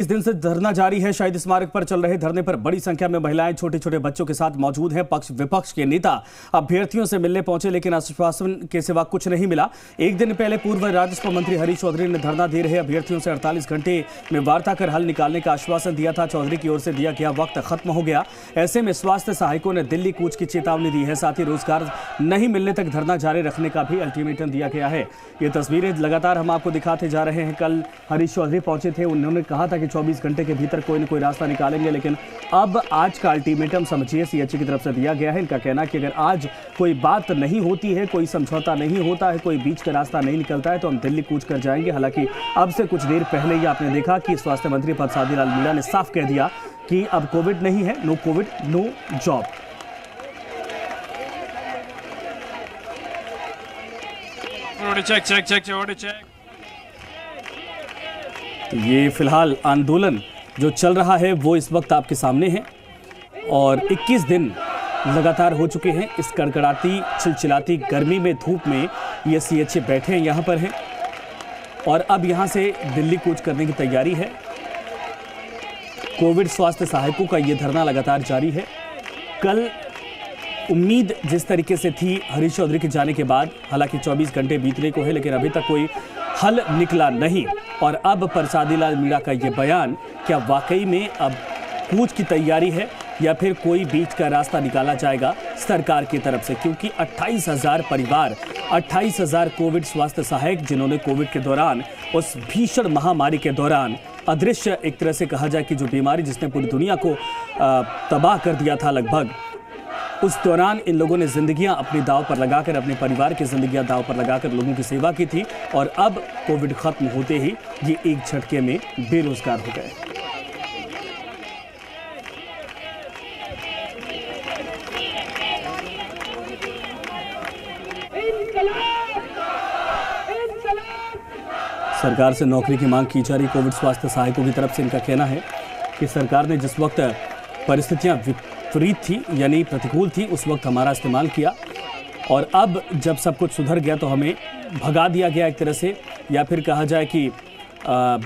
इस दिन से धरना जारी है। शहीद स्मारक पर चल रहे धरने पर बड़ी संख्या में महिलाएं छोटे छोटे बच्चों के साथ मौजूद हैं। पक्ष विपक्ष के नेता अभ्यर्थियों से मिलने पहुंचे, लेकिन आश्वासन के सिवा कुछ नहीं मिला। एक दिन पहले पूर्व राजस्व मंत्री हरीश चौधरी ने धरना दे रहे अभ्यर्थियों से 48 घंटे में वार्ता कर हल निकालने का आश्वासन दिया था। चौधरी की ओर से दिया गया वक्त खत्म हो गया। ऐसे में स्वास्थ्य सहायकों ने दिल्ली कूच की चेतावनी दी है। साथ ही रोजगार नहीं मिलने तक धरना जारी रखने का भी अल्टीमेटम दिया गया है। ये तस्वीरें लगातार हम आपको दिखाते जा रहे हैं। कल हरीश चौधरी पहुंचे थे, उन्होंने कहा था कि 24 घंटे के भीतर कोई न कोई रास्ता निकालेंगे, लेकिन अब आज का अल्टीमेटम समझिए सीएचसी की तरफ से दिया गया है। इनका कहना है कि अगर आज कोई बात नहीं होती है, कोई समझौता नहीं होता है, कोई बीच का रास्ता नहीं निकलता है तो हम दिल्ली कूच कर जाएंगे। हालांकि अब से कुछ देर पहले ही आपने देखा कि स्वास्थ्य मंत्री परसादी लाल मीणा ने साफ कह दिया कि अब कोविड नहीं है, नो कोविड नो जॉब। ये फिलहाल आंदोलन जो चल रहा है वो इस वक्त आपके सामने है और 21 दिन लगातार हो चुके हैं। इस कड़कड़ाती चिलचिलाती गर्मी में, धूप में ये सीएचसी बैठे हैं, यहाँ पर हैं और अब यहाँ से दिल्ली कूच करने की तैयारी है। कोविड स्वास्थ्य सहायकों का ये धरना लगातार जारी है। कल उम्मीद जिस तरीके से थी हरीश चौधरी के जाने के बाद, हालांकि 24 घंटे बीतने को है लेकिन अभी तक कोई हल निकला नहीं। और अब परसादी लाल मीणा का ये बयान, क्या वाकई में अब कूच की तैयारी है या फिर कोई बीच का रास्ता निकाला जाएगा सरकार की तरफ से? क्योंकि 28,000 परिवार, 28,000 कोविड स्वास्थ्य सहायक जिन्होंने कोविड के दौरान, उस भीषण महामारी के दौरान, अदृश्य एक तरह से कहा जाए कि जो बीमारी जिसने पूरी दुनिया को तबाह कर दिया था लगभग, उस दौरान इन लोगों ने जिंदगियां अपने दांव पर लगाकर, अपने परिवार की जिंदगियां दांव पर लगाकर लोगों की सेवा की थी और अब कोविड खत्म होते ही ये एक झटके में बेरोजगार हो गए। सरकार से नौकरी की मांग की जा रही कोविड स्वास्थ्य सहायकों की तरफ से इनका कहना है कि सरकार ने जिस वक्त परिस्थितियां विपरीत थी यानी प्रतिकूल थी, उस वक्त हमारा इस्तेमाल किया और अब जब सब कुछ सुधर गया तो हमें भगा दिया गया एक तरह से, या फिर कहा जाए कि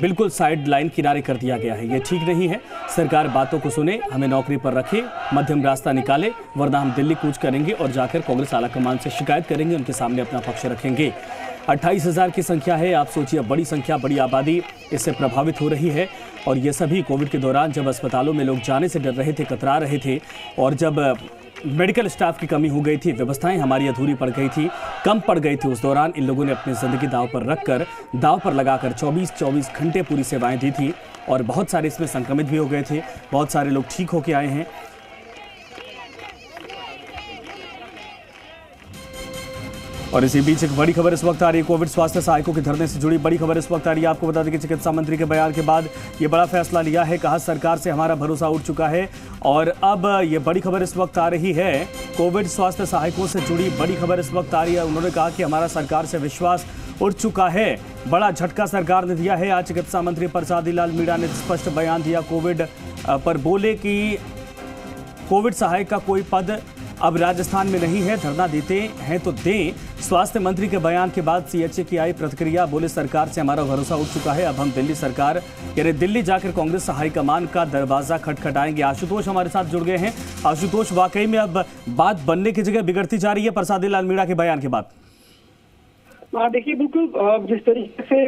बिल्कुल साइड लाइन किनारे कर दिया गया है। ये ठीक नहीं है। सरकार बातों को सुने, हमें नौकरी पर रखे, मध्यम रास्ता निकाले, वरना हम दिल्ली कूच करेंगे और जाकर कांग्रेस आलाकमान से शिकायत करेंगे, उनके सामने अपना पक्ष रखेंगे। 28,000 की संख्या है, आप सोचिए, बड़ी संख्या, बड़ी आबादी इससे प्रभावित हो रही है और ये सभी कोविड के दौरान जब अस्पतालों में लोग जाने से डर रहे थे, कतरा रहे थे और जब मेडिकल स्टाफ की कमी हो गई थी, व्यवस्थाएं हमारी अधूरी पड़ गई थी, कम पड़ गई थी, उस दौरान इन लोगों ने अपनी ज़िंदगी दांव पर रखकर, दांव पर लगाकर 24 घंटे पूरी सेवाएं दी थी और बहुत सारे इसमें संक्रमित भी हो गए थे, बहुत सारे लोग ठीक होके आए हैं। और इसी बीच एक बड़ी खबर इस वक्त आ रही है, कोविड स्वास्थ्य सहायकों के धरने से जुड़ी बड़ी खबर इस वक्त आ रही है। आपको बता दें कि चिकित्सा मंत्री के बयान के बाद ये बड़ा फैसला लिया है। कहा सरकार से हमारा भरोसा उठ चुका है और अब ये बड़ी खबर इस वक्त आ रही है, कोविड स्वास्थ्य सहायकों से जुड़ी बड़ी खबर इस वक्त आ रही है। उन्होंने कहा कि हमारा सरकार से विश्वास उठ चुका है। बड़ा झटका सरकार ने दिया है। आज चिकित्सा मंत्री परसादी लाल मीणा ने स्पष्ट बयान दिया कोविड पर, बोले कि कोविड सहायक का कोई पद अब राजस्थान में नहीं है, धरना देते हैं तो दें। स्वास्थ्य मंत्री के बयान के बाद सीएचसी की आई प्रतिक्रिया, बोले सरकार से हमारा भरोसा उठ चुका है, अब हम दिल्ली सरकार यानी दिल्ली जाकर कांग्रेस हाईकमान का दरवाजा खटखटाएंगे। आशुतोष हमारे साथ जुड़ गए हैं। आशुतोष, वाकई में अब बात बनने की जगह बिगड़ती जा रही है परसादी लाल मीणा के बयान के बाद? देखिए, बिल्कुल जिस तरीके से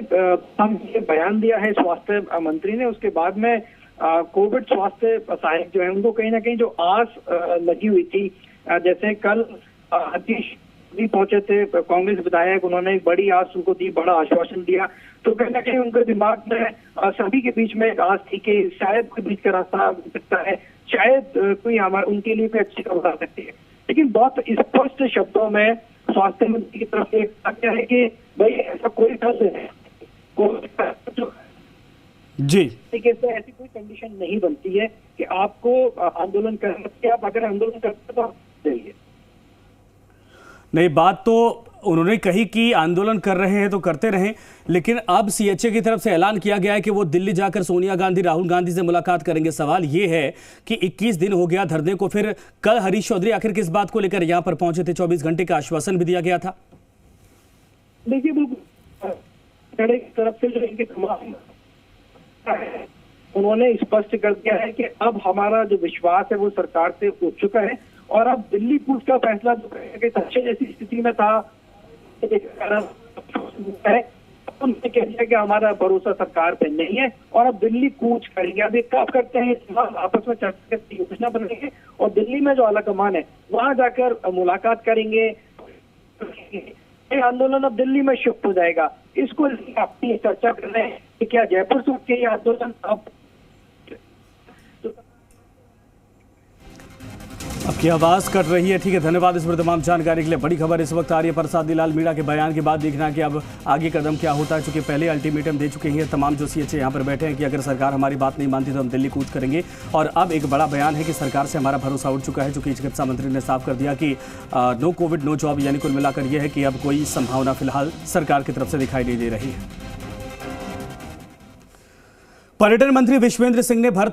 हम ये बयान दिया है स्वास्थ्य मंत्री ने, उसके बाद में कोविड स्वास्थ्य सहायक जो है उनको कहीं ना कहीं जो आस लगी हुई थी, जैसे कल हरीश भी पहुंचे थे कांग्रेस विधायक, उन्होंने एक बड़ी आस उनको दी, बड़ा आश्वासन दिया, तो कहीं ना कहीं उनके दिमाग में सभी के बीच में एक आस थी कि शायद कोई बीच का रास्ता मिल सकता है, शायद कोई हमारे उनके लिए कोई अच्छी खबर आ सकती है। लेकिन बहुत स्पष्ट शब्दों में स्वास्थ्य मंत्री की तरफ से क्या है कि भाई ऐसा कोई हल है, जी तरीके से ऐसी कोई कंडीशन नहीं बनती है कि आपको आंदोलन करना चाहिए। आप अगर आंदोलन करते तो आप जाइए। नहीं, बात तो उन्होंने कही कि आंदोलन कर रहे हैं तो करते रहें, लेकिन अब सीएचए की तरफ से ऐलान किया गया है कि वो दिल्ली जाकर सोनिया गांधी, राहुल गांधी से मुलाकात करेंगे। सवाल ये है कि 21 दिन हो गया धरने को, फिर कल हरीश चौधरी आखिर किस बात को लेकर यहां पर पहुंचे थे? 24 घंटे का आश्वासन भी दिया गया था। देखिए, बिल्कुल तरफ से जो इनके तमाम उन्होंने स्पष्ट कर दिया है कि अब हमारा जो विश्वास है वो सरकार से उठ चुका है और अब दिल्ली कूच का फैसला जो कि तक्षय जैसी स्थिति में था है, उन्होंने कह दिया कि हमारा भरोसा सरकार पे नहीं है और अब दिल्ली कूच करेंगे। अब एक काम करते हैं, आपस में चर्चा करके योजना बनाएंगे और दिल्ली में जो आलाकमान है वहां जाकर मुलाकात करेंगे। ये आंदोलन अब दिल्ली में शिफ्ट हो जाएगा। इसको अपनी चर्चा कर रहे हैं कि क्या जयपुर से उठ के ये आंदोलन आपकी आवाज कट रही है। ठीक है, धन्यवाद इस पर तमाम जानकारी के लिए। बड़ी खबर इस वक्त आ रही है प्रसाद लाल मीणा के बयान के बाद। देखना कि अब आगे कदम क्या होता है, चूंकि पहले अल्टीमेटम दे चुके हैं तमाम जो सीएचए यहाँ पर बैठे हैं कि अगर सरकार हमारी बात नहीं मानती तो हम दिल्ली कूच करेंगे। और अब एक बड़ा बयान है कि सरकार से हमारा भरोसा उठ चुका है, चूंकि चिकित्सा मंत्री ने साफ कर दिया कि नो कोविड नो जॉब, यानी कुल मिलाकर यह है कि अब कोई संभावना फिलहाल सरकार की तरफ से दिखाई नहीं दे रही है। पर्यटन मंत्री विश्वेंद्र सिंह ने भरतपुर